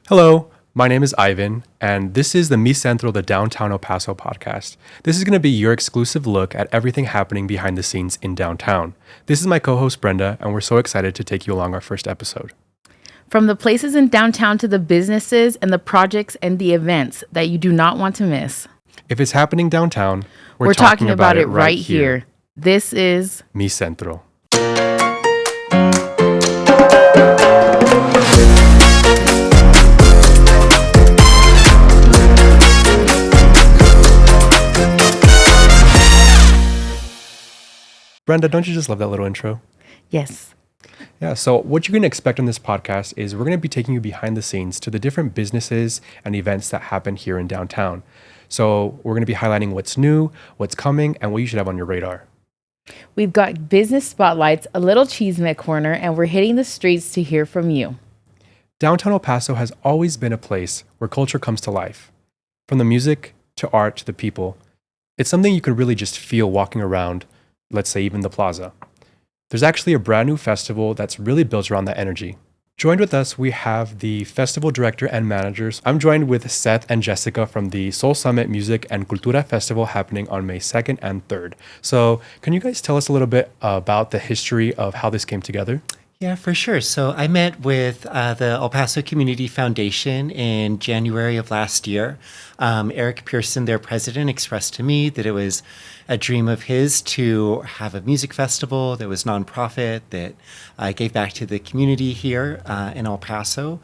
Hello, my name is Ivan, and this is the Centro, the Downtown El Paso podcast. This is going to be your exclusive look at everything happening behind the scenes in downtown. This is my co-host Brenda, and we're so excited to take you along our first episode. From the places in downtown to the businesses and the projects and the events that you do not want to miss. If it's happening downtown, we're talking about it right here. This is Centro. Brenda, don't you just love that little intro? Yes. Yeah, so what you're going to expect on this podcast is we're going to be taking you behind the scenes to the different businesses and events that happen here in downtown. So we're going to be highlighting what's new, what's coming, and what you should have on your radar. We've got business spotlights, a little Chisme Corner, and we're hitting the streets to hear from you. Downtown El Paso has always been a place where culture comes to life. From the music to art to the people, it's something you could really just feel walking around, let's say even the plaza. There's actually a brand new festival that's really built around that energy. Joined with us, we have the festival director and managers. I'm joined with Seth and Jessica from the Soul Summit Music and Cultura Festival happening on May 2nd and 3rd. So can you guys tell us a little bit about the history of how this came together? Yeah, for sure. So I met with the El Paso Community Foundation in January of last year. Eric Pearson, their president, expressed to me that it was a dream of his to have a music festival that was nonprofit, that gave back to the community here in El Paso.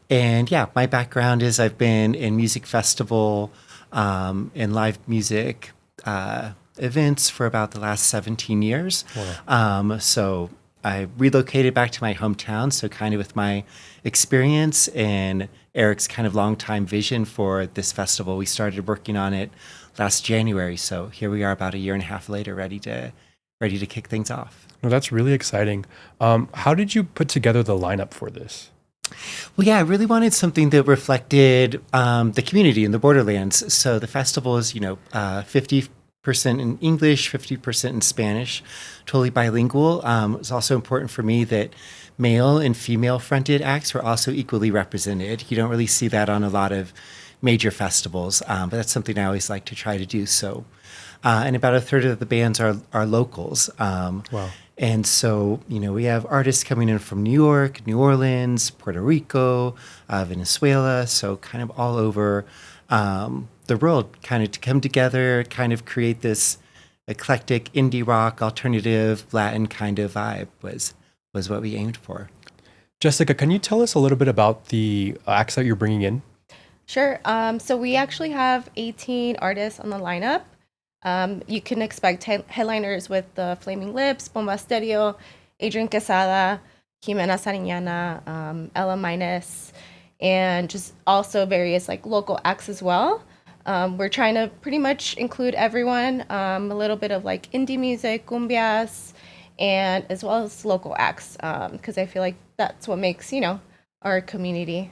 And yeah, my background is I've been in music festival and live music events for about the last 17 years. Wow. So I relocated back to my hometown, so kind of with my experience and Eric's kind of long-time vision for this festival, we started working on it last January. So here we are about a year and a half later, ready to kick things off. Well, that's really exciting. How did you put together the lineup for this? Well, yeah, I really wanted something that reflected the community in the borderlands. So the festival is, 50% in English, 50% in Spanish, totally bilingual. It's also important for me that male and female fronted acts were also equally represented. You don't really see that on a lot of major festivals, but that's something I always like to try to do. So, and about a third of the bands are locals. Wow. And so, we have artists coming in from New York, New Orleans, Puerto Rico, Venezuela, so kind of all over the world, kind of to come together, kind of create this eclectic indie rock, alternative, Latin kind of vibe was what we aimed for. Jessica, can you tell us a little bit about the acts that you're bringing in? Sure. So we actually have 18 artists on the lineup. You can expect headliners with the Flaming Lips, Bomba Stereo, Adrian Quesada, Jimena Sariñana, Ella Minus, and just also various local acts as well. We're trying to pretty much include everyone, a little bit of indie music, cumbias, and as well as local acts, because I feel like that's what makes, our community.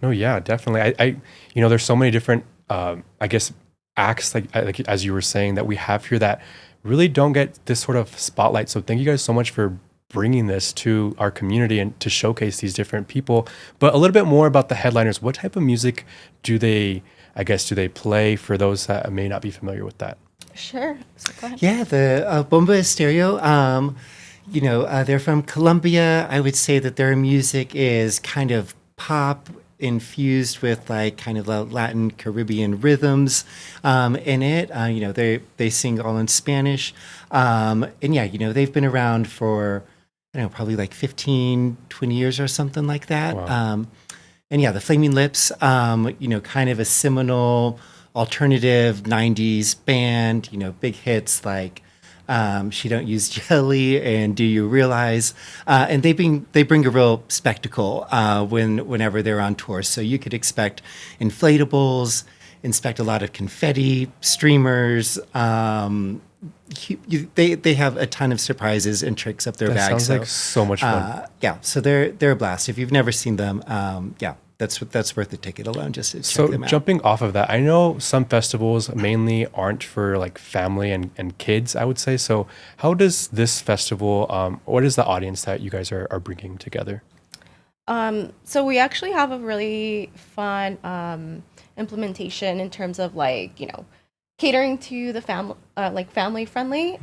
Oh yeah, definitely. I there's so many different, acts like as you were saying that we have here that really don't get this sort of spotlight. So thank you guys so much for bringing this to our community and to showcase these different people. But a little bit more about the headliners. What type of music do they play for those that may not be familiar with that? Sure. So go ahead. Yeah, the Bomba Stereo, they're from Colombia. I would say that their music is kind of pop infused with kind of Latin Caribbean rhythms in it. They sing all in Spanish. And yeah, they've been around for, probably 15, 20 years or something like that. Wow. And yeah, the Flaming Lips, kind of a seminal alternative 90s band, big hits like She Don't Use Jelly and Do You Realize? And they bring a real spectacle whenever they're on tour. So you could expect inflatables, expect a lot of confetti, streamers. They have a ton of surprises and tricks up their bag. Sounds like so much fun. So they're a blast. If you've never seen them, that's worth the ticket alone just to check them out. So jumping off of that, I know some festivals mainly aren't for family and kids, I would say. So how does this festival, what is the audience that you guys are bringing together? So we actually have a really fun implementation in terms of catering to the family, family friendly.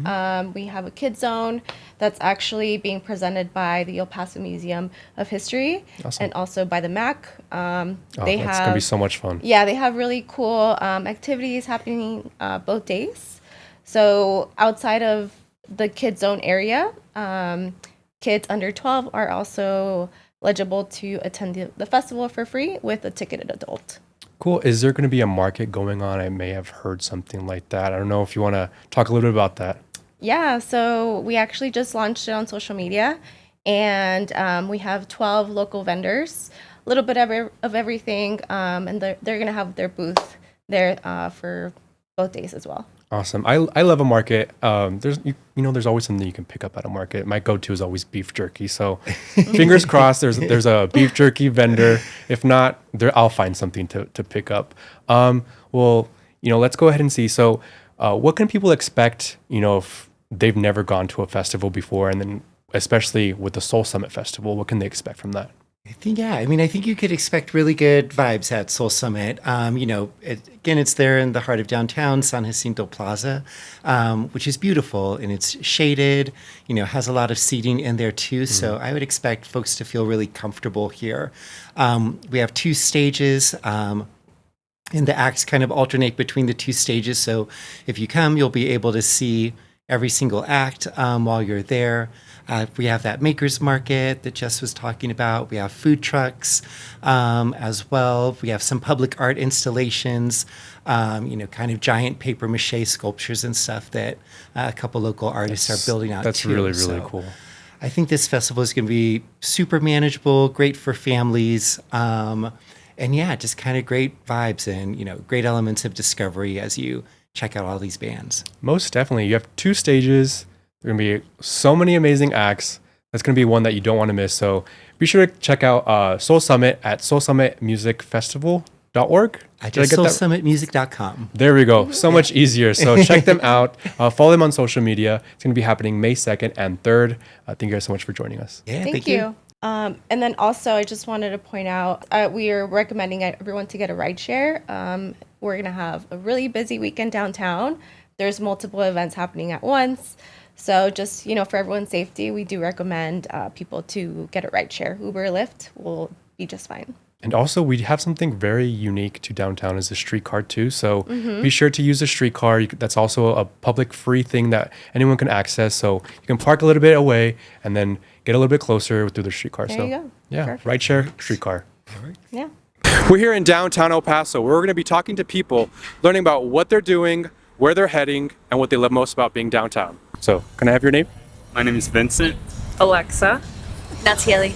We have a kid zone that's actually being presented by the El Paso Museum of History and also by the MAC. That's gonna be so much fun. Yeah, they have really cool activities happening both days. So outside of the kid zone area, kids under 12 are also eligible to attend the festival for free with a ticketed adult. Cool. Is there going to be a market going on? I may have heard something like that. I don't know if you want to talk a little bit about that. Yeah, so we actually just launched it on social media, and we have 12 local vendors, a little bit of everything, and they're going to have their booth there for both days as well. Awesome. I love a market. There's always something you can pick up at a market. My go-to is always beef jerky. So fingers crossed there's a beef jerky vendor. If not, I'll find something to pick up. Let's go ahead and see. So what can people expect, if they've never gone to a festival before, and then especially with the Soul Summit Festival, what can they expect from that? I think you could expect really good vibes at Soul Summit. It's there in the heart of downtown, San Jacinto Plaza, which is beautiful, and it's shaded, has a lot of seating in there too. So I would expect folks to feel really comfortable here. We have 2 stages, and the acts kind of alternate between the 2 stages. So if you come, you'll be able to see every single act while you're there. We have that makers market that Jess was talking about. We have food trucks as well. We have some public art installations, kind of giant paper mache sculptures and stuff that a couple local artists are building out That's too. really, really cool. I think this festival is going to be super manageable, great for families, and just kind of great vibes and, great elements of discovery as you check out all these bands. Most definitely. You have 2 stages. There are going to be so many amazing acts. That's going to be one that you don't want to miss. So be sure to check out Soul Summit at soulsummitmusicfestival.org. I just soulsummitmusic.com. There we go. So much easier. So check them out. Follow them on social media. It's going to be happening May 2nd and 3rd. Thank you guys so much for joining us. Yeah, Thank you. And then also, I just wanted to point out, we are recommending everyone to get a rideshare. We're going to have a really busy weekend downtown. There's multiple events happening at once. So just, for everyone's safety, we do recommend people to get a rideshare. Uber or Lyft will be just fine. And also, we have something very unique to downtown is the streetcar too. So be sure to use the streetcar. That's also a public free thing that anyone can access. So you can park a little bit away and then get a little bit closer through the streetcar. There you go. Yeah, Perfect. rideshare, streetcar. Yeah. We're here in downtown El Paso, where we're going to be talking to people, learning about what they're doing, where they're heading, and what they love most about being downtown. So, can I have your name? My name is Vincent. Alexa. That's Haley.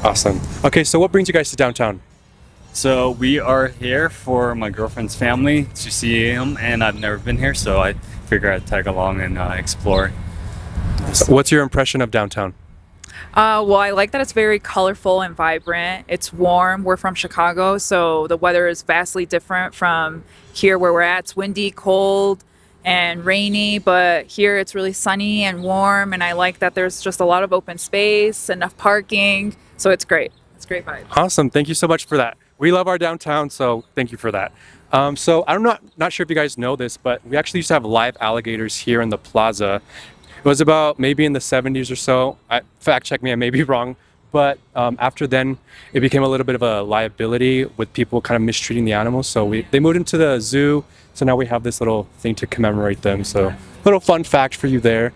Awesome. Okay, so what brings you guys to downtown? So we are here for my girlfriend's family to see him, and I've never been here, so I figure I'd tag along and explore. So what's your impression of downtown? Well, I like that it's very colorful and vibrant. It's warm. We're from Chicago, so the weather is vastly different from here where we're at. It's windy, cold, and rainy, but here it's really sunny and warm, and I like that there's just a lot of open space, enough parking, so it's great. It's great vibes. Awesome. Thank you so much for that. We love our downtown, so thank you for that. So I'm not sure if you guys know this, but we actually used to have live alligators here in the plaza. It was about maybe in the 70s or so. Fact check me, I may be wrong. But after then, it became a little bit of a liability with people kind of mistreating the animals. So they moved into the zoo. So now we have this little thing to commemorate them. So little fun fact for you there.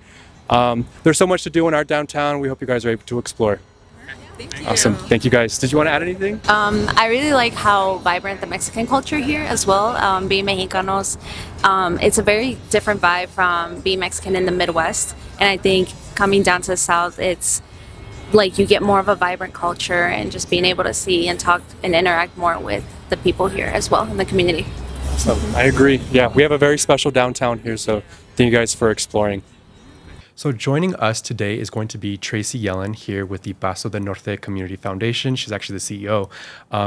There's so much to do in our downtown. We hope you guys are able to explore. Thank you. Awesome. Thank you guys. Did you want to add anything? I really like how vibrant the Mexican culture here as well. Being Mexicanos, it's a very different vibe from being Mexican in the Midwest. And I think coming down to the South, it's like you get more of a vibrant culture and just being able to see and talk and interact more with the people here as well in the community. Awesome. I agree. Yeah, we have a very special downtown here. So thank you guys for exploring. So joining us today is going to be Tracy Yellen here with the Paso del Norte Community Foundation. She's actually the CEO.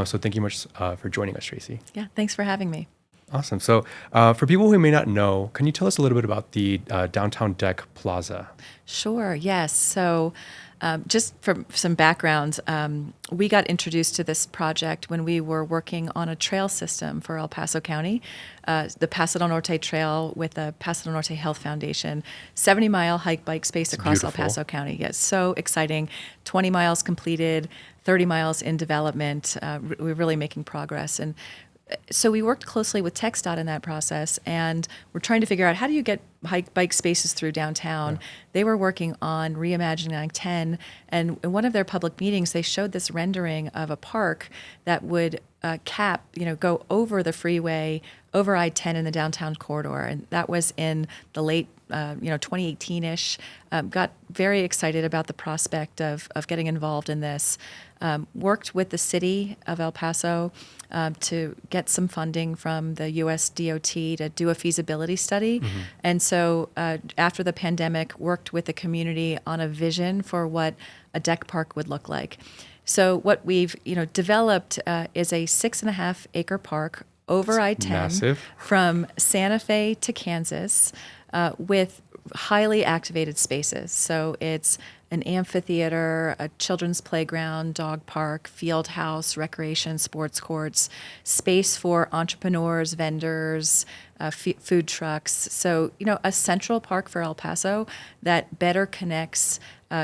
So thank you much for joining us, Tracy. Yeah, thanks for having me. Awesome. So for people who may not know, can you tell us a little bit about the Downtown Deck Plaza? Sure, yes. So Just for some background, we got introduced to this project when we were working on a trail system for El Paso County, the Paso del Norte Trail with the Paso del Norte Health Foundation, 70-mile hike-bike space across El Paso County. Yes, so exciting. 20 miles completed, 30 miles in development. We're really making progress. And so we worked closely with TxDOT in that process, and we're trying to figure out how do you get bike spaces through downtown. They were working on reimagining I-10, and in one of their public meetings, they showed this rendering of a park that would go over the freeway, over I-10 in the downtown corridor, and that was in the late 2018-ish. Got very excited about the prospect of getting involved in this. Worked with the city of El Paso to get some funding from the U.S. DOT to do a feasibility study. And so after the pandemic, worked with the community on a vision for what a deck park would look like. So what we've developed is a 6.5 acre park over I-10 massive. From Santa Fe to Kansas with highly activated spaces. So it's an amphitheater, a children's playground, dog park, field house, recreation, sports courts, space for entrepreneurs, vendors, food trucks. So, a central park for El Paso that better connects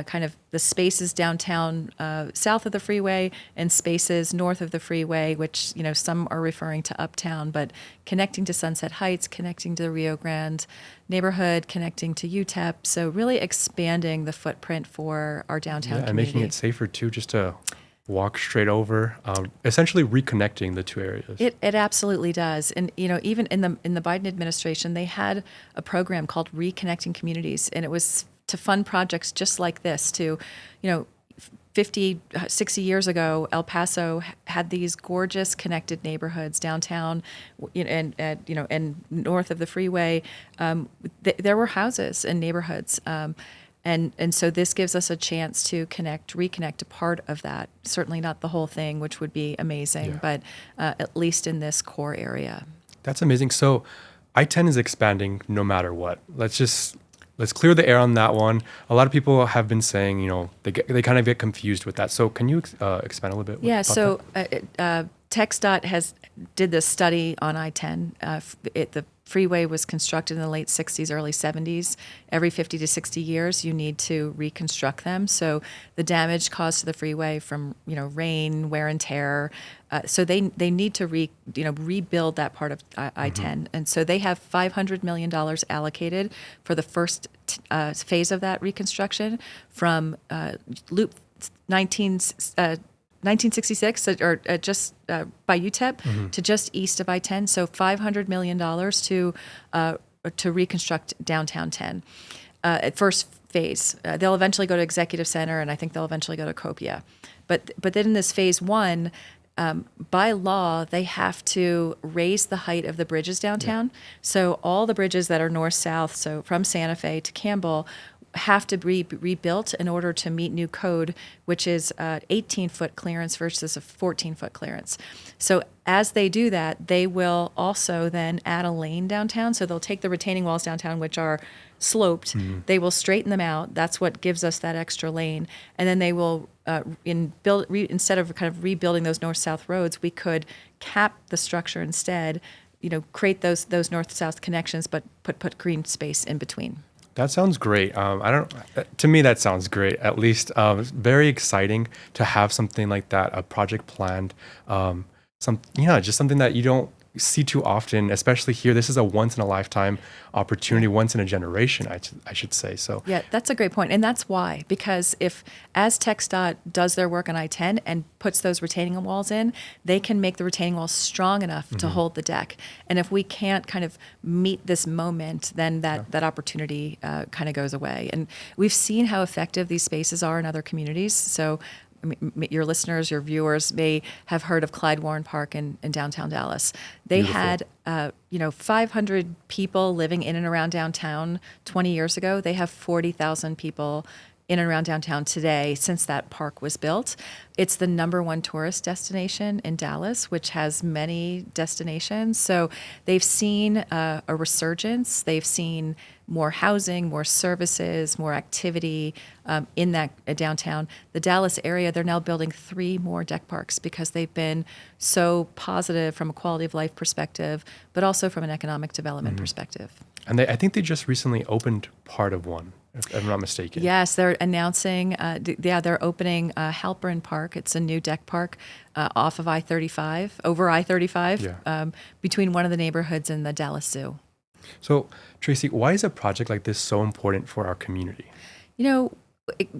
kind of the spaces downtown south of the freeway and spaces north of the freeway, which, some are referring to uptown, but connecting to Sunset Heights, connecting to the Rio Grande neighborhood, connecting to UTEP. So really expanding the footprint for our downtown community. And making it safer too, just to walk straight over, essentially reconnecting the two areas. It absolutely does. And, even in the Biden administration, they had a program called Reconnecting Communities, and it was to fund projects just like this to, 50, 60 years ago, El Paso had these gorgeous connected neighborhoods downtown, and north of the freeway. There were houses and neighborhoods, and so this gives us a chance to reconnect a part of that. Certainly not the whole thing, which would be amazing, but at least in this core area. That's amazing. So I-10 is expanding no matter what. Let's clear the air on that one. A lot of people have been saying, they kind of get confused with that. So can you expand a little bit? Yeah. So TxDOT did this study on I-10. The freeway was constructed in the late 60s, early 70s. Every 50 to 60 years, you need to reconstruct them. So the damage caused to the freeway from rain, wear and tear. So they need to rebuild that part of I-10, and so they have $500 million allocated for the first phase of that reconstruction from Loop 1966 or just by UTEP to just east of I-10. So $500 million to reconstruct downtown 10 at first phase. They'll eventually go to Executive Center, and I think they'll eventually go to Copia. But then in this phase one, by law, they have to raise the height of the bridges downtown. So all the bridges that are north-south, so from Santa Fe to Campbell, have to be rebuilt in order to meet new code, which is 18-foot clearance versus a 14-foot clearance. So as they do that, they will also then add a lane downtown. So they'll take the retaining walls downtown, which are sloped. They will straighten them out. That's what gives us that extra lane. And then they will instead of kind of rebuilding those north-south roads, we could cap the structure instead. Create those north-south connections, but put green space in between. That sounds great. To me, that sounds great. At least, very exciting to have something like that, a project planned. Just something that you don't see too often, especially here. This is a once in a lifetime opportunity, once in a generation, I should say. So yeah, that's a great point. And that's why, because as TxDOT does their work on I-10 and puts those retaining walls in, they can make the retaining walls strong enough to hold the deck. And if we can't kind of meet this moment, then that opportunity kind of goes away. And we've seen how effective these spaces are in other communities. So your listeners, your viewers may have heard of Clyde Warren Park in downtown Dallas. They had 500 people living in and around downtown 20 years ago. They have 40,000 people in and around downtown today since that park was built. It's the #1 tourist destination in Dallas, which has many destinations. So they've seen a resurgence. They've seen more housing, more services, more activity in that downtown. The Dallas area, they're now building 3 more deck parks because they've been so positive from a quality of life perspective, but also from an economic development perspective. And I think they just recently opened part of one, if I'm not mistaken. Yes, they're announcing, they're opening Halpern Park. It's a new deck park off of I-35, over I-35, between one of the neighborhoods and the Dallas Zoo. So, Tracy, why is a project like this so important for our community? You know,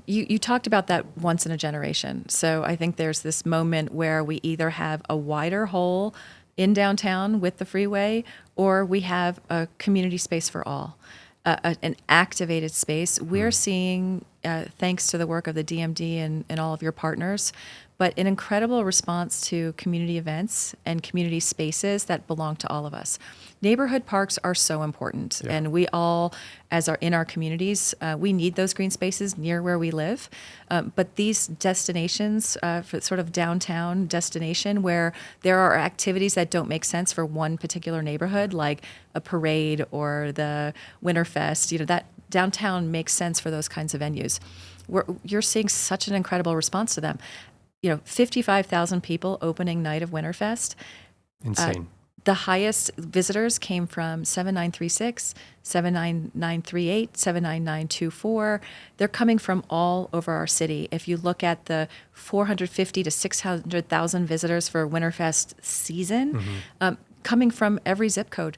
you talked about that once in a generation. So I think there's this moment where we either have a wider hole in downtown with the freeway, or we have a community space for all, an activated space. We're seeing, thanks to the work of the DMD and all of your partners, but an incredible response to community events and community spaces that belong to all of us. Neighborhood parks are so important, and we all, in our communities, we need those green spaces near where we live. But these destinations, for sort of downtown destination, where there are activities that don't make sense for one particular neighborhood, like a parade or the Winterfest, that downtown makes sense for those kinds of venues. You're seeing such an incredible response to them. 55,000 people opening night of Winterfest. Insane. The highest visitors came from 7936, 79938, 79924. They're coming from all over our city. If you look at the 450 to 600,000 visitors for Winterfest season, coming from every zip code,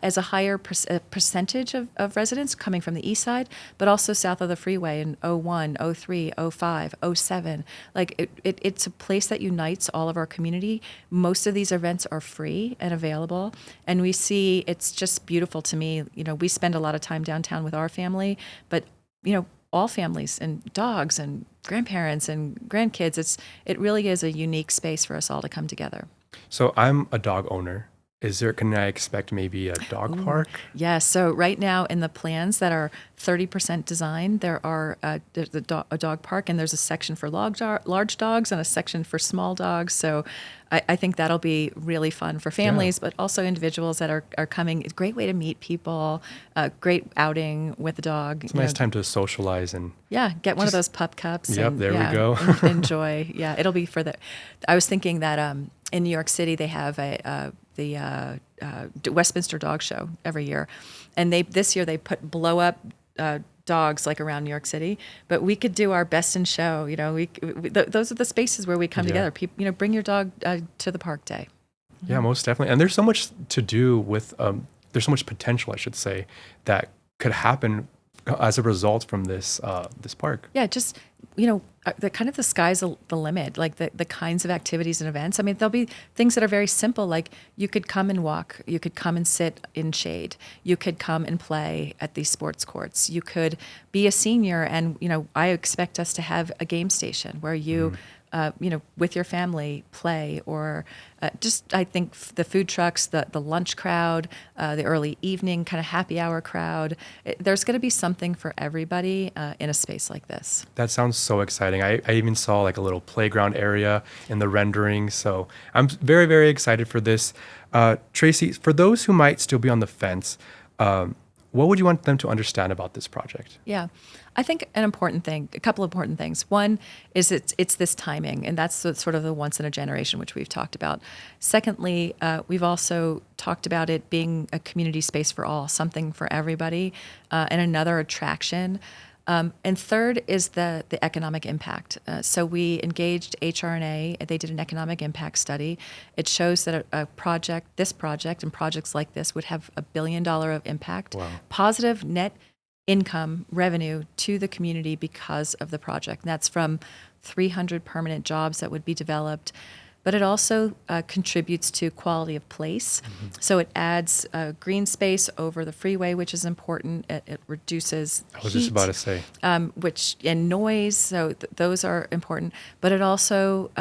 as a higher percentage of residents coming from the east side, but also south of the freeway in 01, 03, 05, 07. Like it's a place that unites all of our community. Most of these events are free and available, and we see it's just beautiful to me. We spend a lot of time downtown with our family, but all families and dogs and grandparents and grandkids. It really is a unique space for us all to come together. So I'm a dog owner. Can I expect maybe a dog park? Yes. So right now in the plans that are 30% design, there's a dog park, and there's a section for large dogs and a section for small dogs. So I think that'll be really fun for families, but also individuals that are coming. It's a great way to meet people, great outing with the dog. It's a nice time to socialize and get one of those pup cups. Yep, and, there we go. Enjoy. Yeah, it'll be for the. I was thinking that in New York City they have the Westminster Dog Show every year, and this year they put blow up dogs like around New York City. But we could do our best in show. Those are the spaces where we come together. People, bring your dog to the park day. Yeah, most definitely. And there's so much to do with. There's so much potential, I should say, that could happen as a result from this park. Yeah, just the sky's the limit, like the kinds of activities and events. I mean, there'll be things that are very simple, like you could come and walk, you could come and sit in shade, you could come and play at these sports courts, you could be a senior, and I expect us to have a game station where you with your family play, or I think the food trucks, the lunch crowd, the early evening kind of happy hour crowd. There's going to be something for everybody in a space like this. That sounds so exciting. I even saw like a little playground area in the rendering. So I'm very, very excited for this. Tracy, for those who might still be on the fence, what would you want them to understand about this project? Yeah. I think a couple of important things. One is it's this timing, and that's sort of the once in a generation, which we've talked about. Secondly, we've also talked about it being a community space for all, something for everybody, and another attraction. And third is the economic impact. So we engaged HR&A. They did an economic impact study. It shows that this project and projects like this would have $1 billion of impact, positive net income revenue to the community because of the project. And that's from 300 permanent jobs that would be developed. But it also contributes to quality of place. So it adds green space over the freeway, which is important. It reduces I was just about to say. and noise. So those are important. But it also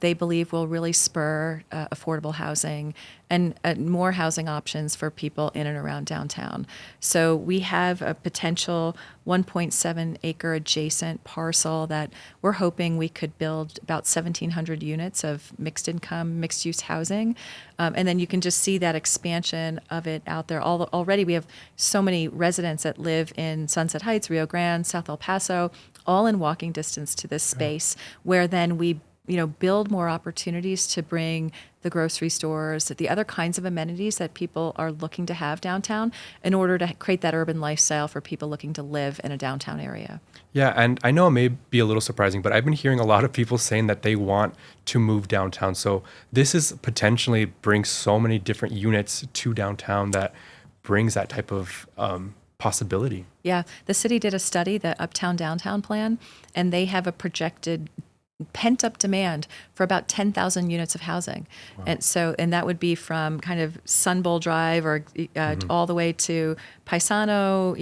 they believe will really spur affordable housing and more housing options for people in and around downtown. So we have a potential 1.7 acre adjacent parcel that we're hoping we could build about 1,700 units of mixed income, mixed use housing. And then you can just see that expansion of it out there. Already we have so many residents that live in Sunset Heights, Rio Grande, South El Paso, all in walking distance to this space, where then we build more opportunities to bring the grocery stores, the other kinds of amenities that people are looking to have downtown in order to create that urban lifestyle for people looking to live in a downtown area. Yeah, and I know it may be a little surprising, but I've been hearing a lot of people saying that they want to move downtown. So this is potentially brings so many different units to downtown that brings that type of possibility. Yeah, the city did a study, the Uptown Downtown Plan, and they have a projected pent-up demand for about 10,000 units of housing. Wow. And that would be from kind of Sun Bowl Drive or all the way to Paisano,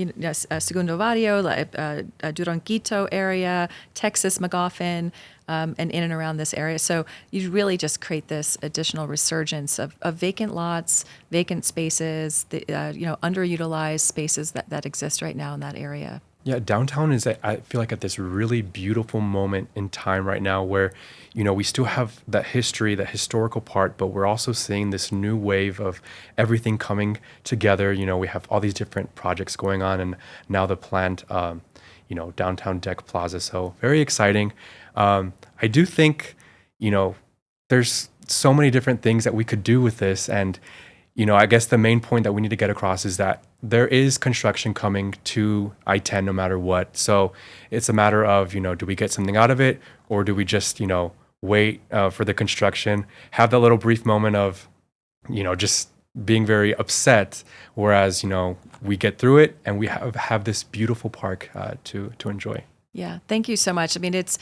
Segundo Barrio, Duranguito area, Texas, McGoffin, and in and around this area. So you really just create this additional resurgence of vacant lots, vacant spaces, underutilized spaces that exist right now in that area. Yeah, downtown is, I feel like, at this really beautiful moment in time right now where, we still have that history, that historical part, but we're also seeing this new wave of everything coming together. We have all these different projects going on, and now the planned, Downtown Deck Plaza. So very exciting. I do think, there's so many different things that we could do with this. And, I guess the main point that we need to get across is that there is construction coming to I-10 no matter what. So it's a matter of, do we get something out of it, or do we just, wait for the construction, have that little brief moment of, just being very upset, whereas, we get through it and we have this beautiful park to enjoy. Yeah, thank you so much. I mean, it's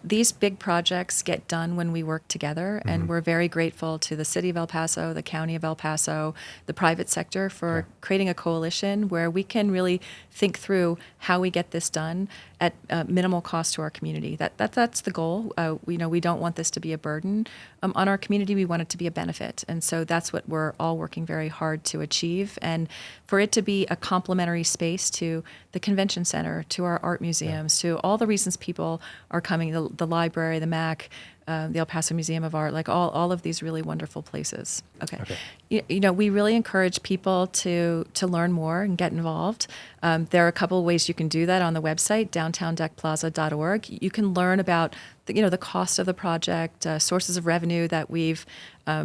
these big projects get done when we work together, and we're very grateful to the city of El Paso, the county of El Paso, the private sector for creating a coalition where we can really think through how we get this done at minimal cost to our community. That's the goal. We don't want this to be a burden on our community. We want it to be a benefit, and so that's what we're all working very hard to achieve. And for it to be a complementary space to the convention center, to our art museums, to all the reasons people are coming, the library, the MAC, the El Paso Museum of Art, like all of these really wonderful places. Okay. We really encourage people to learn more and get involved. There are a couple of ways you can do that on the website, downtowndeckplaza.org. You can learn about the cost of the project, sources of revenue that we've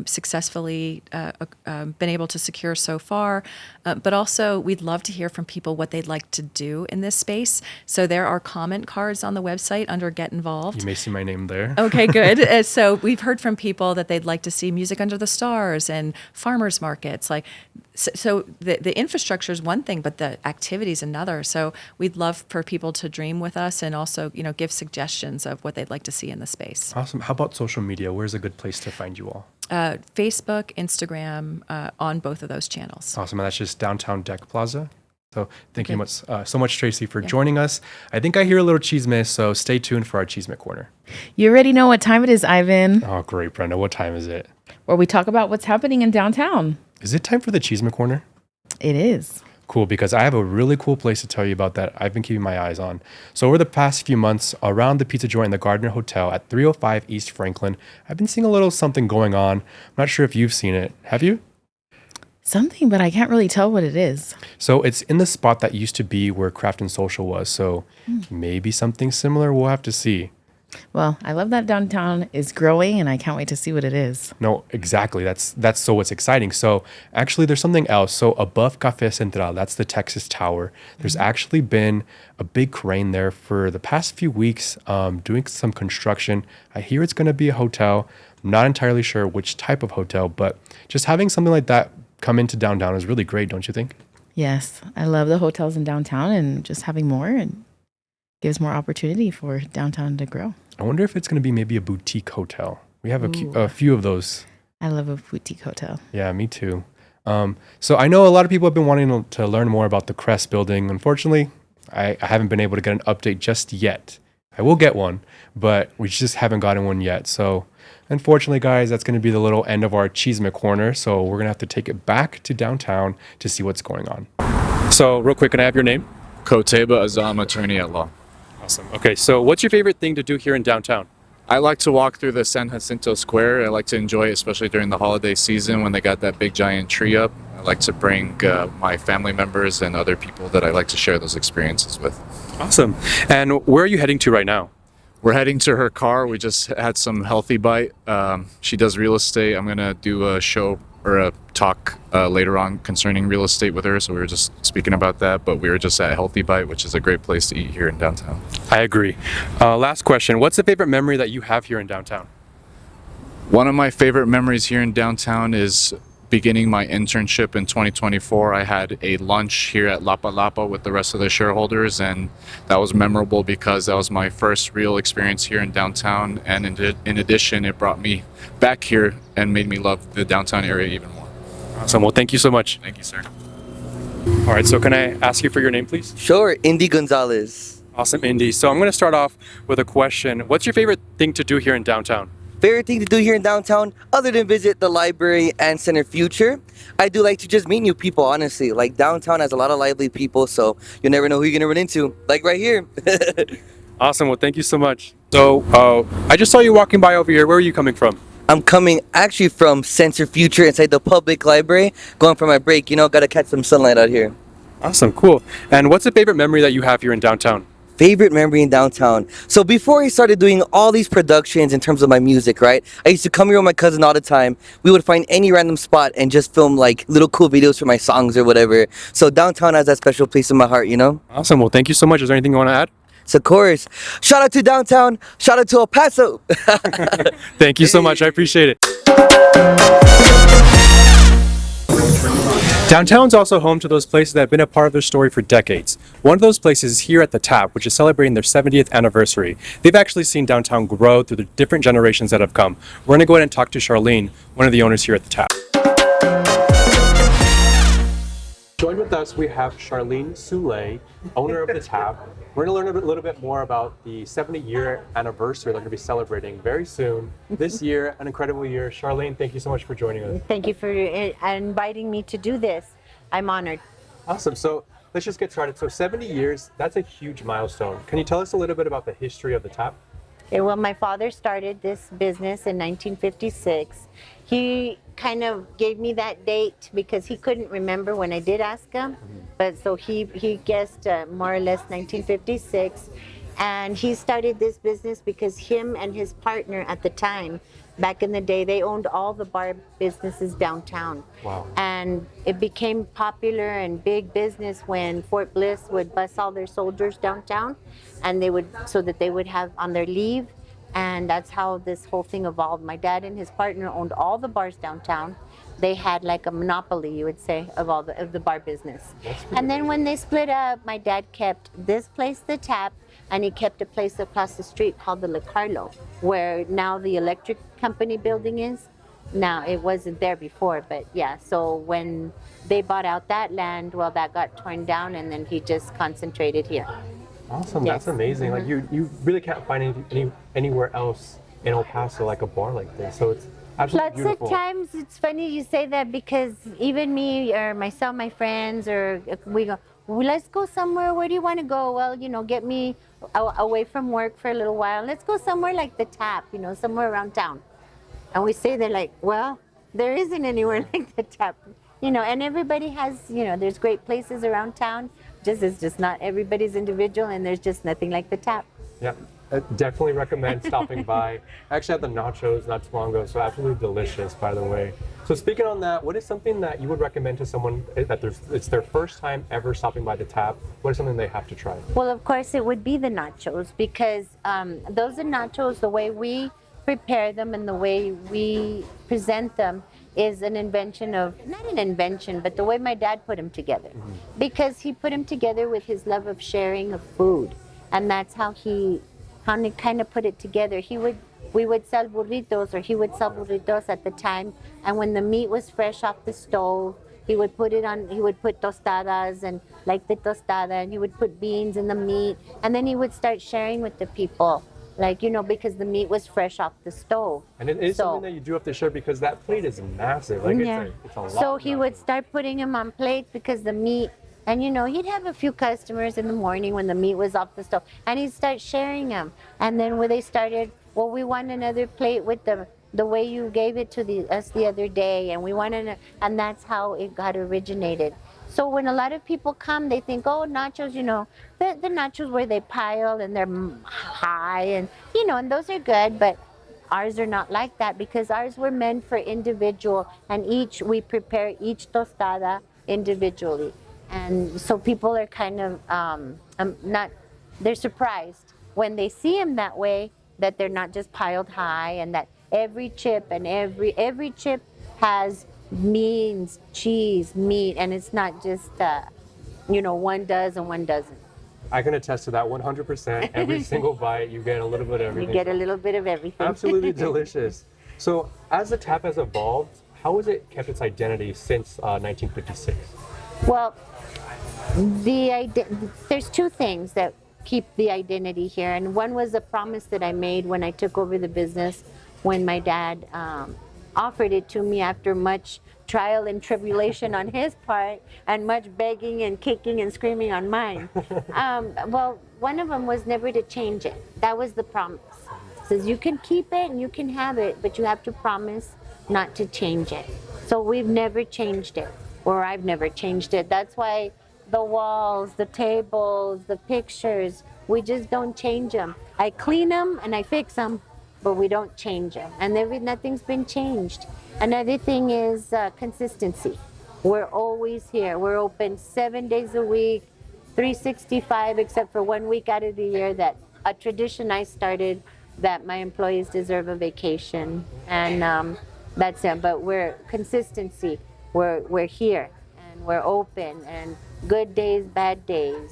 successfully been able to secure so far. But also, we'd love to hear from people what they'd like to do in this space. So there are comment cards on the website under Get Involved. You may see my name there. Okay, good. So we've heard from people that they'd like to see music under the stars and farmers markets. So the infrastructure is one thing, but the activity is another. So we'd love for people to dream with us and also, give suggestions of what they'd like to see in the space. Awesome. How about social media? Where's a good place to find you all? Facebook, Instagram, on both of those channels. Awesome. And that's just Downtown Deck Plaza. So thank you so much, Tracy, for joining us. I think I hear a little chisme, so stay tuned for our Chisme Corner. You already know what time it is, Ivan. Oh, great, Brenda. What time is it? Where we talk about what's happening in downtown. Is it time for the Chisme Corner? It is. Cool, because I have a really cool place to tell you about that I've been keeping my eyes on. So over the past few months, around the pizza joint in the Gardner Hotel at 305 East Franklin, I've been seeing a little something going on. I'm not sure if you've seen it. Have you? Something, but I can't really tell what it is. So it's in the spot that used to be where Craft and Social was. So maybe something similar. We'll have to see. Well, I love that downtown is growing, and I can't wait to see what it is. No, exactly. That's so what's exciting. So actually, there's something else. So above Café Central, that's the Texas Tower. There's actually been a big crane there for the past few weeks doing some construction. I hear it's going to be a hotel. I'm not entirely sure which type of hotel, but just having something like that come into downtown is really great, don't you think? Yes, I love the hotels in downtown, and just having more and gives more opportunity for downtown to grow. I wonder if it's going to be maybe a boutique hotel. We have a few of those. I love a boutique hotel. Yeah, me too. So I know a lot of people have been wanting to learn more about the Crest building. Unfortunately, I haven't been able to get an update just yet. I will get one, but we just haven't gotten one yet. So Unfortunately, guys, that's going to be the little end of our Chisme Corner. So we're going to have to take it back to downtown to see what's going on. So real quick, can I have your name? Koteba Azam, attorney at law. Awesome. Okay, so what's your favorite thing to do here in downtown? I like to walk through the San Jacinto Square. I like to enjoy it, especially during the holiday season when they got that big giant tree up. I like to bring my family members and other people that I like to share those experiences with. Awesome. And where are you heading to right now? We're heading to her car. We just had some healthy bite. She does real estate. I'm going to do a show or a talk later on concerning real estate with her. So we were just speaking about that, but we were just at Healthy Bite, which is a great place to eat here in downtown. I agree. Last question. What's the favorite memory that you have here in downtown? One of my favorite memories here in downtown is beginning my internship in 2024. I had a lunch here at Lapa Lapa with the rest of the shareholders, and that was memorable because that was my first real experience here in downtown. And in addition, it brought me back here and made me love the downtown area even more. Awesome. Well, thank you so much. Thank you, sir. All right, so can I ask you for your name, please? Sure, Indy Gonzalez. Awesome, Indy. So I'm going to start off with a question. What's your favorite thing to do here in downtown? Favorite thing to do here in downtown, other than visit the library and Center Future, I do like to just meet new people, honestly. Like, downtown has a lot of lively people, so you never know who you're going to run into, like right here. Awesome. Well, thank you so much. So I just saw you walking by over here. Where are you coming from? I'm coming actually from Center Future inside the public library, going for my break. You know, got to catch some sunlight out here. Awesome. Cool. And what's a favorite memory that you have here in downtown? Favorite memory in downtown. So before I started doing all these productions in terms of my music, right? I used to come here with my cousin all the time. We would find any random spot and just film like little cool videos for my songs or whatever. So downtown has that special place in my heart, you know? Awesome. Well, thank you so much. Is there anything you want to add? So of course, shout out to downtown, shout out to El Paso. Thank you so much. I appreciate it. Downtown's also home to those places that have been a part of their story for decades. One of those places is here at the Tap, which is celebrating their 70th anniversary. They've actually seen downtown grow through the different generations that have come. We're going to go ahead and talk to Charlene, one of the owners here at the Tap. Joined with us, we have Charlene Soule, owner of the Tap. We're going to learn a little bit more about the 70-year anniversary they're going to be celebrating very soon. This year, an incredible year. Charlene, thank you so much for joining us. Thank you for inviting me to do this. I'm honored. Awesome. So let's just get started. So 70 years, that's a huge milestone. Can you tell us a little bit about the history of the Tap? Okay, well, my father started this business in 1956. He kind of gave me that date because he couldn't remember when I did ask him. But so he guessed more or less 1956. And he started this business because him and his partner at the time, back in the day, they owned all the bar businesses downtown. Wow. And it became popular and big business when Fort Bliss would bus all their soldiers downtown, and they would, so that they would have on their leave. And that's how this whole thing evolved. My dad and his partner owned all the bars downtown. They had like a monopoly, you would say, of all of the bar business. And then when they split up, my dad kept this place, the Tap, and he kept a place across the street called the Le Carlo, where now the electric company building is. Now, it wasn't there before, but yeah, so when they bought out that land, well, that got torn down, and then he just concentrated here. Awesome. Yes. That's amazing. Like you really can't find anywhere else in El Paso like a bar like this. So it's absolutely Lots beautiful. of times, it's funny you say that because even me or myself, my friends, or we go, well, let's go somewhere. Where do you want to go? Well, you know, get me away from work for a little while. Let's go somewhere like the Tap, you know, somewhere around town. And we say, they're like, well, there isn't anywhere like the Tap, you know, and everybody has, you know, there's great places around town. It's just not everybody's individual, and there's just nothing like the Tap. Yeah, I definitely recommend stopping by. I actually had the nachos not too long ago, so absolutely delicious, by the way. So speaking on that, what is something that you would recommend to someone that it's their first time ever stopping by the Tap? What is something they have to try? Well, of course, it would be the nachos, because those are nachos, the way we prepare them and the way we present them is an invention of, not an invention, but the way my dad put them together. Because he put them together with his love of sharing of food. And that's how he kind of put it together. We would sell burritos, or he would sell burritos at the time. And when the meat was fresh off the stove, he would put tostadas, and like the tostada, and he would put beans in the meat. And then he would start sharing with the people like, because the meat was fresh off the stove. And it is something that you do have to share because that plate is massive. Like it's a lot. So he would start putting them on plates because the meat, and he'd have a few customers in the morning when the meat was off the stove, and he'd start sharing them. And then when they started, well, we want another plate with the way you gave it to us the other day, and we wanted, and that's how it got originated. So when a lot of people come, they think, oh, nachos, the nachos where they pile and they're high, and and those are good, but ours are not like that because ours were meant for individual, and we prepare each tostada individually. And so people are kind of they're surprised when they see them that way, that they're not just piled high, and that every chip and every chip has means cheese, meat, and it's not just one does and one doesn't. I can attest to that 100%. Every single bite, you get a little bit of everything. You get a little bit of everything. Absolutely delicious. So as the tap has evolved, how has it kept its identity since 1956? Well, there's two things that keep the identity here, and one was a promise that I made when I took over the business, when my dad offered it to me after much trial and tribulation on his part and much begging and kicking and screaming on mine. Well, one of them was never to change it. That was the promise. It says you can keep it and you can have it, but you have to promise not to change it. So we've never changed it, or I've never changed it. That's why the walls, the tables, the pictures, we just don't change them. I clean them and I fix them, but we don't change them. And nothing's been changed. Another thing is consistency. We're always here. We're open 7 days a week, 365, except for 1 week out of the year, that a tradition I started, that my employees deserve a vacation. And that's it. But we're consistency. We're here and we're open, and good days, bad days.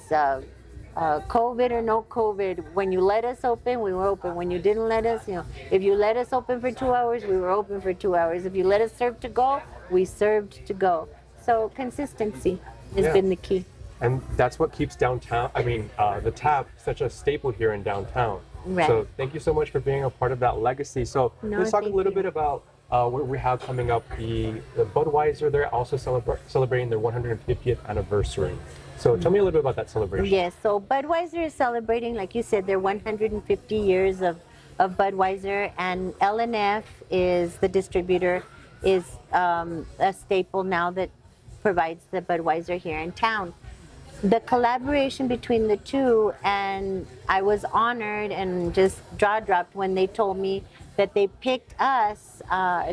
COVID or no COVID, when you let us open, we were open. When you didn't let us, if you let us open for 2 hours, we were open for 2 hours. If you let us serve to go, we served to go. So consistency has been the key. And that's what keeps downtown, the tap, such a staple here in downtown. Right. So thank you so much for being a part of that legacy. So let's talk a little bit about what we have coming up. The Budweiser, they're also celebrating their 150th anniversary. So tell me a little bit about that celebration. Yes, so Budweiser is celebrating, like you said, their 150 years of Budweiser, and L&F is the distributor, is a staple now that provides the Budweiser here in town. The collaboration between the two, and I was honored and just jaw dropped when they told me that they picked us,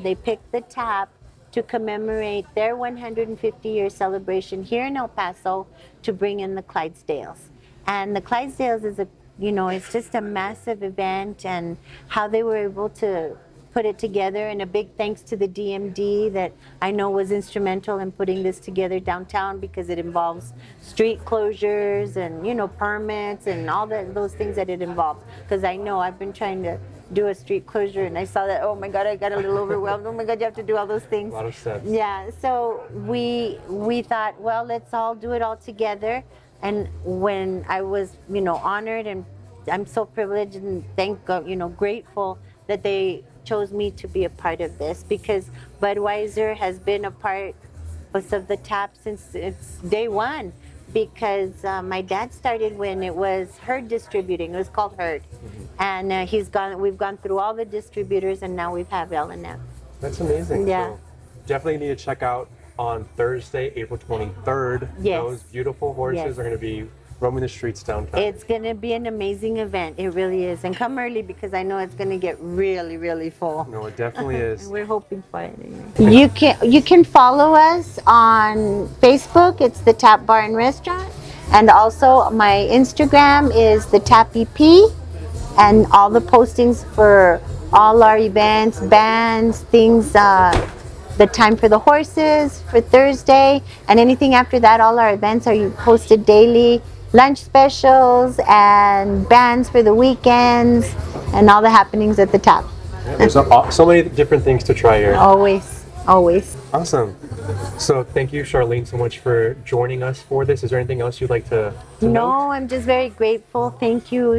they picked the tap to commemorate their 150-year celebration here in El Paso, to bring in the Clydesdales. And the Clydesdales is it's just a massive event, and how they were able to put it together, and a big thanks to the DMD that I know was instrumental in putting this together downtown, because it involves street closures and permits and all those things that it involves. Because I know I've been trying to do a street closure, and I saw that, oh my God, I got a little overwhelmed. Oh my God, you have to do all those things. A lot of steps. Yeah, so we thought, well, let's all do it all together. And when I was, honored, and I'm so privileged and grateful that they chose me to be a part of this, because Budweiser has been a part of the tap since its day one. Because my dad started when it was Herd Distributing. It was called Herd. Mm-hmm. And we've gone through all the distributors, and now we have L&F. That's amazing. Yeah. So definitely need to check out on Thursday, April 23rd. Yes. Those beautiful horses are going to be roaming the streets downtown. It's going to be an amazing event. It really is. And come early, because I know it's going to get really, really full. No, it definitely is. And we're hoping for it. Anyway. You can follow us on Facebook. It's the Tap Bar and Restaurant. And also my Instagram is the Tap EP. And all the postings for all our events, bands, things, the time for the horses for Thursday, and anything after that, all our events are posted daily. Lunch specials and bands for the weekends, and all the happenings at the tap. Yeah, there's so many different things to try here. Always. Awesome. So thank you, Charlene, so much for joining us for this. Is there anything else you'd like to No, note? I'm just very grateful. Thank you.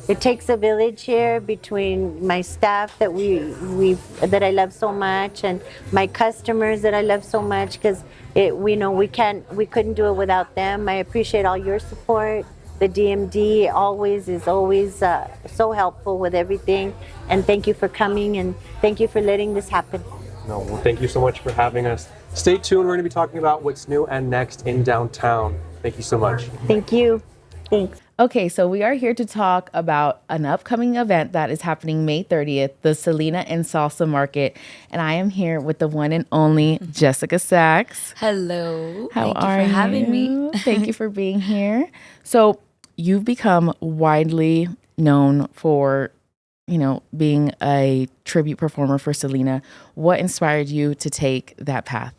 it takes a village here between my staff that I love so much, and my customers that I love so much, because we couldn't do it without them. I appreciate all your support. The DMD is always so helpful with everything, and thank you for coming, and thank you for letting this happen. No, well, thank you so much for having us. Stay tuned. We're going to be talking about what's new and next in downtown. Thank you so much. Thank you. Thanks. Okay, so we are here to talk about an upcoming event that is happening May 30th, the Selena and Salsa Market. And I am here with the one and only Jessica Sachs. Hello. How Thank you are for having me. you? Thank you for being here. So you've become widely known for, being a tribute performer for Selena. What inspired you to take that path?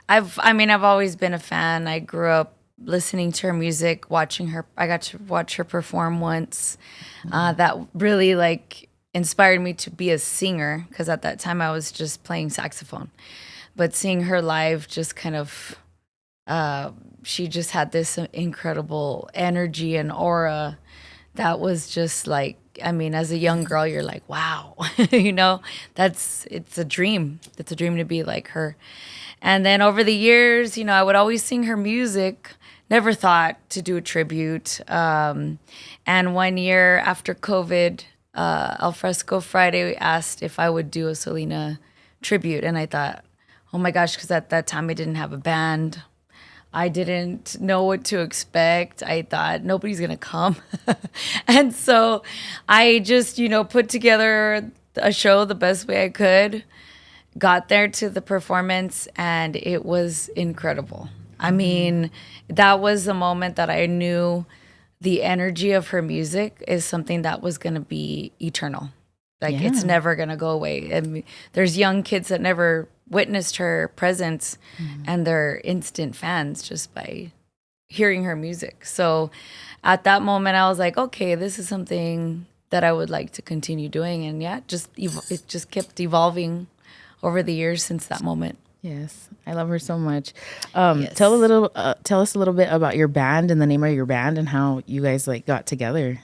I've always been a fan. I grew up listening to her music, watching her. I got to watch her perform once. That really inspired me to be a singer, because at that time I was just playing saxophone. But seeing her live just kind of, she just had this incredible energy and aura that was just as a young girl, you're like, wow, it's a dream. It's a dream to be like her. And then over the years, I would always sing her music. Never thought to do a tribute. And 1 year after COVID, Al Fresco Friday asked if I would do a Selena tribute. And I thought, oh my gosh, because at that time I didn't have a band. I didn't know what to expect. I thought nobody's going to come. And so I just, put together a show the best way I could, got there to the performance, and it was incredible. I mean, that was the moment that I knew the energy of her music is something that was going to be eternal. It's never going to go away. I mean, there's young kids that never witnessed her presence, and they're instant fans just by hearing her music. So at that moment, I was like, okay, this is something that I would like to continue doing. And it just kept evolving over the years since that moment. Yes, I love her so much. Yes. Tell us a little bit about your band and the name of your band and how you guys got together.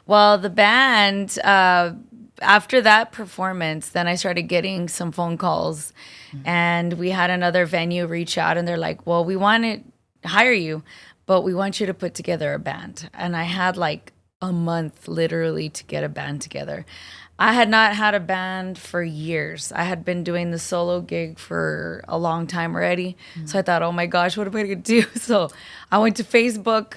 Well, the band, after that performance, then I started getting some phone calls, and we had another venue reach out, and they're like, well, we want to hire you, but we want you to put together a band. And I had a month literally to get a band together. I had not had a band for years. I had been doing the solo gig for a long time already. So I thought, oh my gosh, what am I going to do? So I went to Facebook.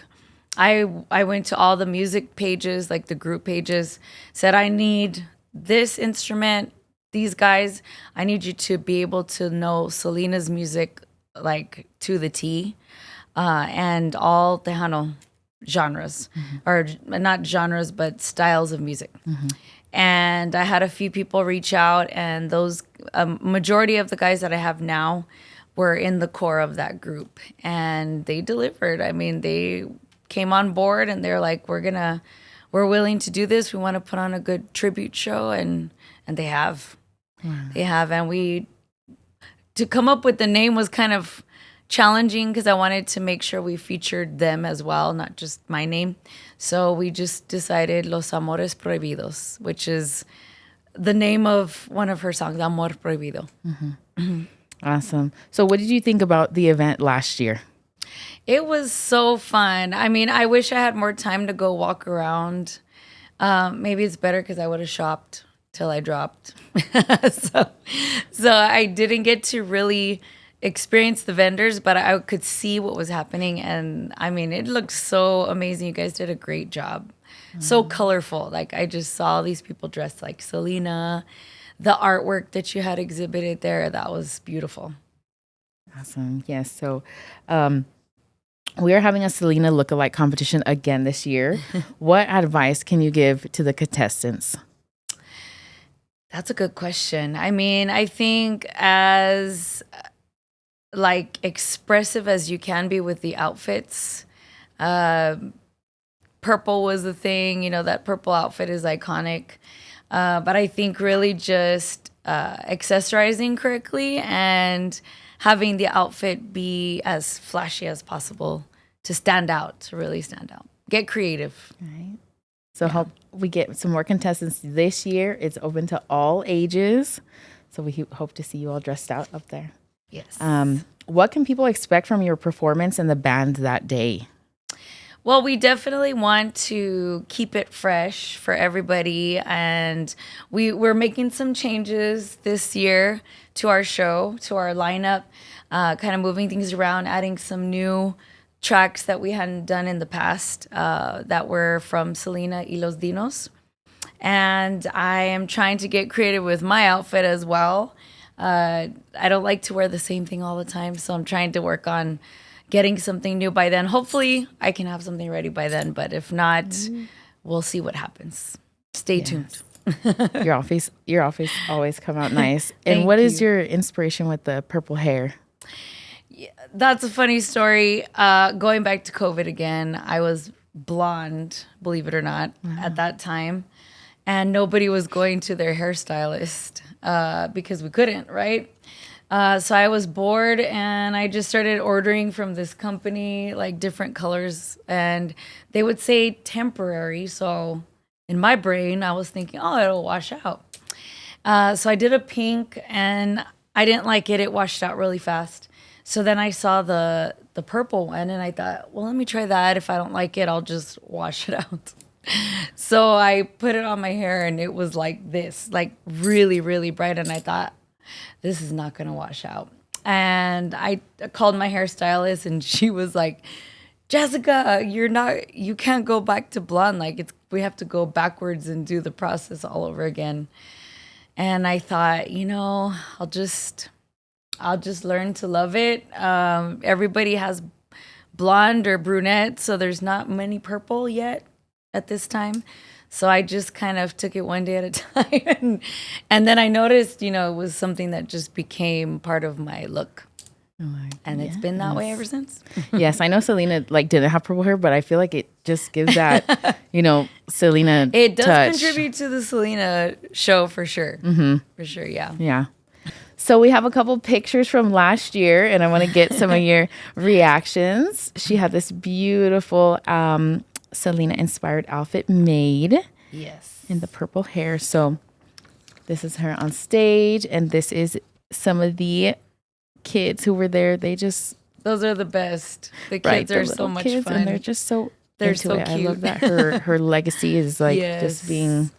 I went to all the music pages, the group pages, said, I need this instrument, these guys. I need you to be able to know Selena's music to the T, and all Tejano genres, or not genres, but styles of music. And I had a few people reach out, and those majority of the guys that I have now were in the core of that group, and they delivered. I mean, they came on board, and they're like, we're willing to do this. We want to put on a good tribute show, and they have. They have, and to come up with the name was kind of challenging, because I wanted to make sure we featured them as well, not just my name. So we just decided Los Amores Prohibidos, which is the name of one of her songs, Amor Prohibido. Awesome. So what did you think about the event last year? It was so fun. I mean, I wish I had more time to go walk around. Maybe it's better because I would have shopped till I dropped. So I didn't get to really experience the vendors, but I could see what was happening. And I mean, it looked so amazing. You guys did a great job. So colorful. I just saw these people dressed like Selena. The artwork that you had exhibited there, that was beautiful. Awesome. Yes. So we are having a Selena lookalike competition again this year. What advice can you give to the contestants? That's a good question. I mean, I think as expressive as you can be with the outfits. Purple was the thing, that purple outfit is iconic. But I think really just accessorizing correctly and having the outfit be as flashy as possible to stand out, to really stand out. Get creative. Right. So hope we get some more contestants this year. It's open to all ages. So we hope to see you all dressed out up there. Yes. What can people expect from your performance and the band that day? Well, we definitely want to keep it fresh for everybody. And we're making some changes this year to our show, to our lineup, kind of moving things around, adding some new tracks that we hadn't done in the past that were from Selena y los Dinos. And I am trying to get creative with my outfit as well. I don't like to wear the same thing all the time, so I'm trying to work on getting something new by then. Hopefully, I can have something ready by then, but if not, we'll see what happens. Stay tuned. Your outfits always come out nice. And Thank what is you. your inspiration with the purple hair? That's a funny story. Going back to COVID again, I was blonde, believe it or not, at that time. And nobody was going to their hairstylist because we couldn't, right? So I was bored and I just started ordering from this company, like different colors. And they would say temporary. So in my brain, I was thinking, oh, it'll wash out. So I did a pink and I didn't like it. It washed out really fast. So then I saw the purple one and I thought, well, let me try that. If I don't like it, I'll just wash it out. So I put it on my hair and it was like this, like really, really bright. And I thought, this is not going to wash out. And I called my hairstylist and she was like, Jessica, you can't go back to blonde. Like we have to go backwards and do the process all over again. And I thought, I'll just learn to love it. Everybody has blonde or brunette, so there's not many purple yet at this time. So I just kind of took it one day at a time. And then I noticed, it was something that just became part of my look. And it's been that way ever since. Yes, I know Selena didn't have purple hair, but I feel like it just gives that, Selena It does touch. contribute to the Selena show for sure. Mm-hmm. For sure, yeah. Yeah. So we have a couple pictures from last year, and I want to get some of your reactions. She had this beautiful Selena-inspired outfit made. Yes. In the purple hair. So this is her on stage, and this is some of the kids who were there. Those are the best. The kids right, are so much fun. And they're just so They're into so it. cute. I love that her legacy is just being.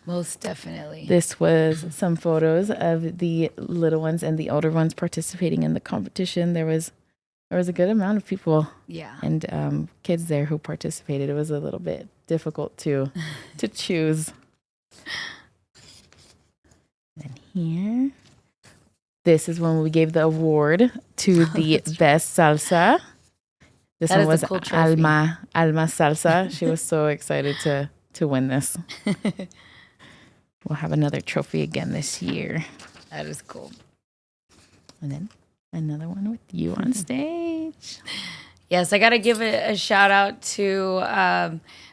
Most definitely. This was some photos of the little ones and the older ones participating in the competition. There was a good amount of people, and kids there who participated. It was a little bit difficult to choose. And here, this is when we gave the award to the best salsa. This one was cool Alma Salsa. She was so excited to win this. We'll have another trophy again this year. That is cool. And then another one with you on stage. Yes, I got to give a shout out to,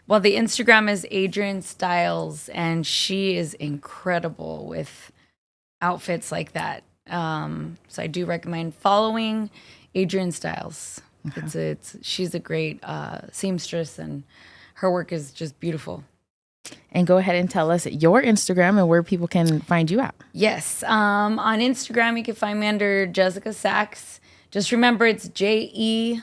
the Instagram is Adrian Styles, and she is incredible with outfits like that. So I do recommend following Adrian Styles. Okay. She's a great seamstress, and her work is just beautiful. And go ahead and tell us your Instagram and where people can find you at. Yes. On Instagram, you can find me under Jessica Sachs. Just remember, it's Jezzika.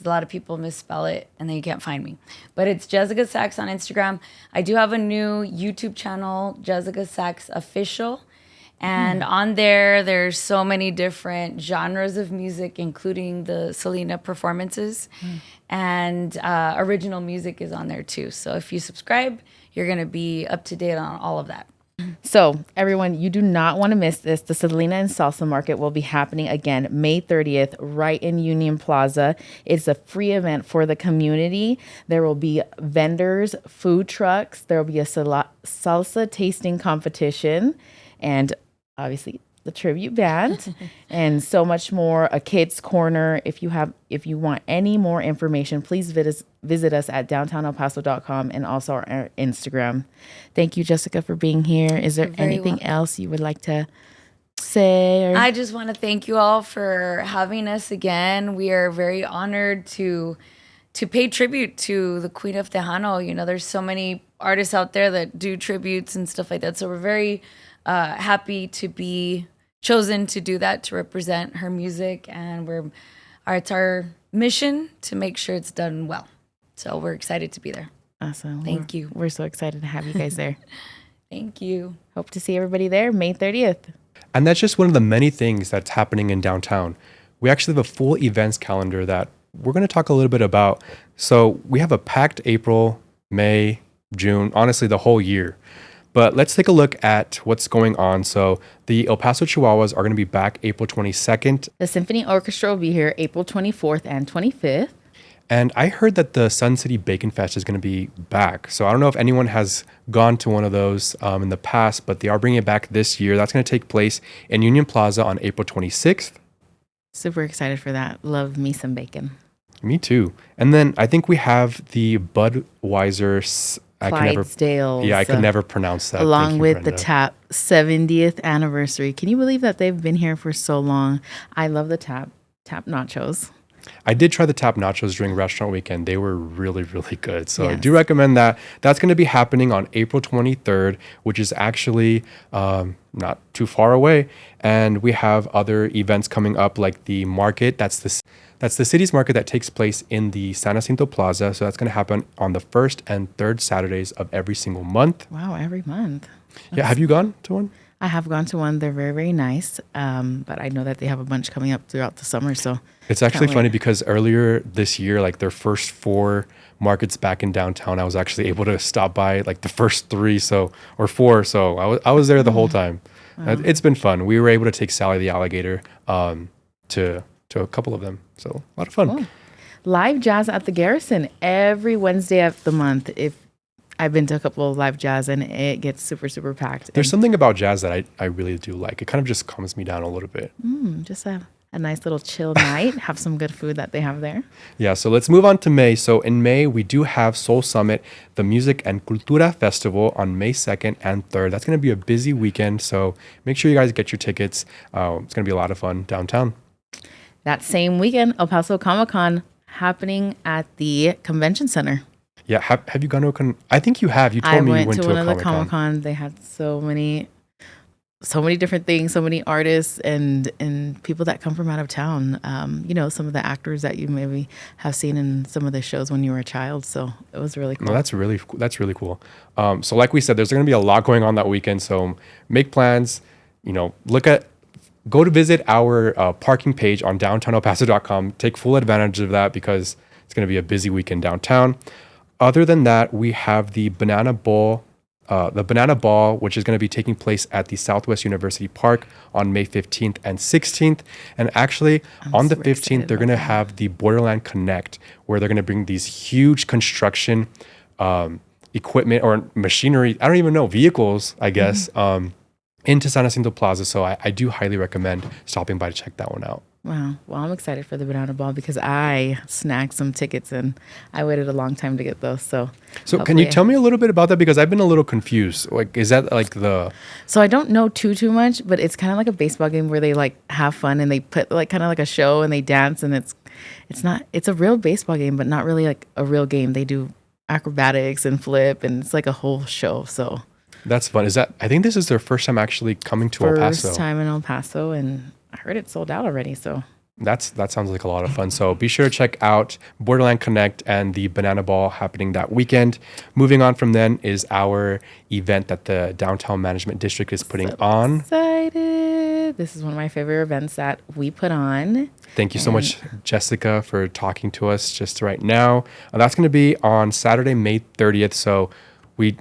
A lot of people misspell it and then you can't find me. But it's Jessica Sachs on Instagram. I do have a new YouTube channel, Jessica Sachs Official. And on there's so many different genres of music, including the Selena performances. And original music is on there too. So if you subscribe, you're going to be up to date on all of that. So everyone, you do not want to miss this. The Selena and Salsa Market will be happening again May 30th right in Union Plaza. It's a free event for the community. There will be vendors, food trucks. There will be a salsa tasting competition, and obviously the tribute band and so much more, a kids corner. If you want any more information, please visit us at downtownelpaso.com and also our Instagram. Thank you, Jessica, for being here. Is there anything else you would like to say? I just want to thank you all for having us again. We are very honored to to pay tribute to the Queen of Tejano. You know, there's so many artists out there that do tributes and stuff like that. So we're very happy to be chosen to do that, to represent her music, and it's our mission to make sure it's done well. So we're excited to be there. Awesome. Thank you. We're so excited to have you guys there. Thank you. Hope to see everybody there May 30th. And that's just one of the many things that's happening in downtown. We actually have a full events calendar that we're going to talk a little bit about. So we have a packed April, May, June, honestly, the whole year. But let's take a look at what's going on. So the El Paso Chihuahuas are going to be back April 22nd. The Symphony Orchestra will be here April 24th and 25th. And I heard that the Sun City Bacon Fest is going to be back. So I don't know if anyone has gone to one of those in the past, but they are bringing it back this year. That's going to take place in Union Plaza on April 26th. Super excited for that. Love me some bacon. Me too. And then I think we have the Budweiser. Clydesdales. I could never pronounce that. Along with the Tap 70th anniversary. Can you believe that they've been here for so long? I love the Tap nachos. I did try the Tap nachos during restaurant weekend. They were really, really good. So I do recommend that. That's going to be happening on April 23rd, which is actually not too far away. And we have other events coming up like the market. That's the city's market that takes place in the San Jacinto Plaza. So that's going to happen on the first and third Saturdays of every single month. Wow, every month. Yeah, have you gone to one? I have gone to one. They're very, very nice. But I know that they have a bunch coming up throughout the summer. So it's actually funny because earlier this year, like their first 4 markets back in downtown, I was actually able to stop by like the first 3 or 4. So I was there the whole time. Wow. It's been fun. We were able to take Sally the alligator to a couple of them. So a lot of fun. Cool. Live jazz at the Garrison every Wednesday of the month. I've been to a couple of live jazz and it gets super, super packed. There's something about jazz that I really do like. It kind of just calms me down a little bit. Just a nice little chill night. Have some good food that they have there. Yeah, so let's move on to May. So in May, we do have Soul Summit, the Music and Cultura Festival on May 2nd and 3rd. That's going to be a busy weekend, so make sure you guys get your tickets. It's going to be a lot of fun downtown. That same weekend, El Paso Comic-Con happening at the Convention Center. Yeah, have you gone to a I think you have. You told me you went to one a of the Comic-Con. They had so many different things, so many artists and people that come from out of town. Some of the actors that you maybe have seen in some of the shows when you were a child. So it was really cool. No, that's really cool. So like we said, there's going to be a lot going on that weekend. So make plans. Go to visit our parking page on downtownelpaso.com. Take full advantage of that because it's going to be a busy weekend downtown. Other than that, we have the Banana Ball, which is going to be taking place at the Southwest University Park on May 15th and 16th. And actually, on the 15th, they're going to have the Borderland Connect, where they're going to bring these huge construction equipment or machinery, I don't even know, vehicles, I guess, into San Jacinto Plaza. So I do highly recommend stopping by to check that one out. Wow. Well, I'm excited for the Banana Ball because I snagged some tickets and I waited a long time to get those. So can you tell me a little bit about that? Because I've been a little confused. Like, is that like So I don't know too much, but it's kind of like a baseball game where they like have fun and they put like kind of like a show and they dance and it's a real baseball game, but not really like a real game. They do acrobatics and flip and it's like a whole show. So that's fun. I think this is their first time actually coming to El Paso. First time in El Paso, and I heard it sold out already. So that sounds like a lot of fun. So be sure to check out Borderland Connect and the Banana Ball happening that weekend. Moving on from then is our event that the Downtown Management District is putting on. Excited! This is one of my favorite events that we put on. Thank you so much, Jessica, for talking to us just right now. That's going to be on Saturday, May 30th. So we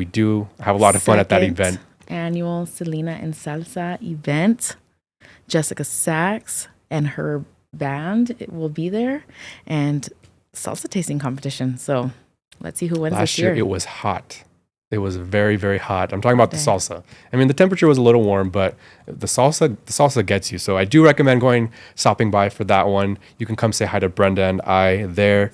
do have a lot of fun at that event. Annual Selena and Salsa event. Jessica Sachs and her band will be there, and salsa tasting competition. So let's see who wins this year. Last year it was hot. It was very, very hot. I'm talking about the salsa. I mean, the temperature was a little warm, but the salsa gets you. So I do recommend stopping by for that one. You can come say hi to Brenda and I there.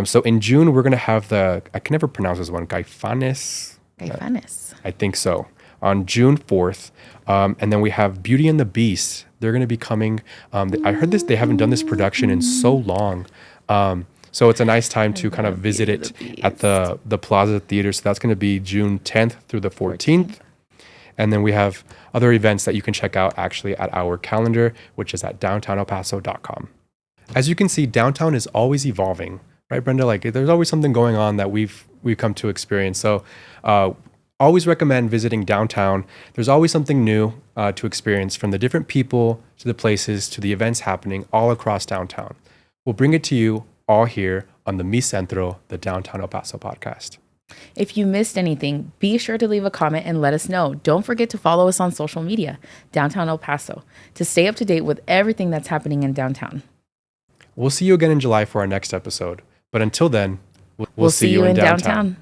So in June, we're going to have I can never pronounce this one, Caifanes. I think so. On June 4th. And then we have Beauty and the Beast. They're going to be coming. I heard they haven't done this production in so long. So it's a nice time to kind of visit it at the Plaza Theater. So that's going to be June 10th through the 14th. And then we have other events that you can check out actually at our calendar, which is at downtownelpaso.com. As you can see, downtown is always evolving, right, Brenda? Like there's always something going on that we've come to experience. So always recommend visiting downtown. There's always something new to experience, from the different people to the places to the events happening all across downtown. We'll bring it to you all here on the Mi Centro, the Downtown El Paso podcast. If you missed anything, be sure to leave a comment and let us know. Don't forget to follow us on social media, Downtown El Paso, to stay up to date with everything that's happening in downtown. We'll see you again in July for our next episode. But until then, we'll see you in downtown.